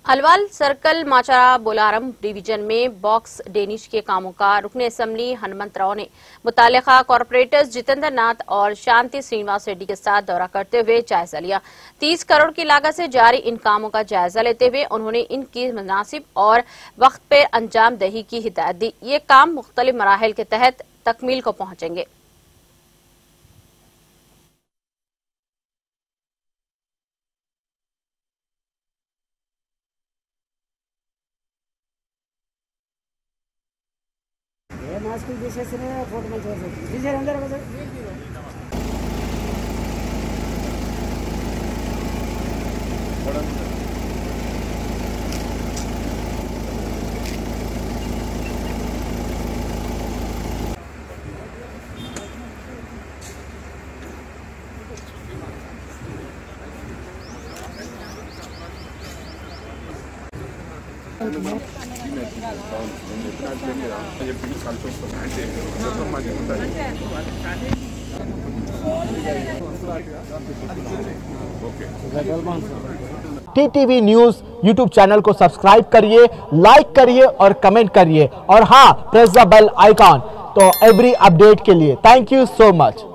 Alwal circle माचारा Bolarum division में box Danish के कामों का रुकन असम्बली हनुमंत राव ने मुतालिका कॉर्पोरेटर्स जितेंद्र नाथ और शांति श्रीनिवास रेड्डी के साथ दौरा करते हुए जायजा लिया। 30 करोड़ की लागत से जारी इन कामों का जायजा लेते हुए उन्होंने इनकी मुनासिब और वक्त पर अंजाम दही की हिदायत दी। ये काम मुख्तलिफ मराहिल के तहत तकमील को पहुंचेंगे। मास्क विशेष फोटो में छोड़ अंदर टीटीवी न्यूज़ यूट्यूब चैनल को सब्सक्राइब करिए, लाइक करिए और कमेंट करिए और हाँ, प्रेस द बेल आइकॉन तो एवरी अपडेट के लिए। Thank you so much.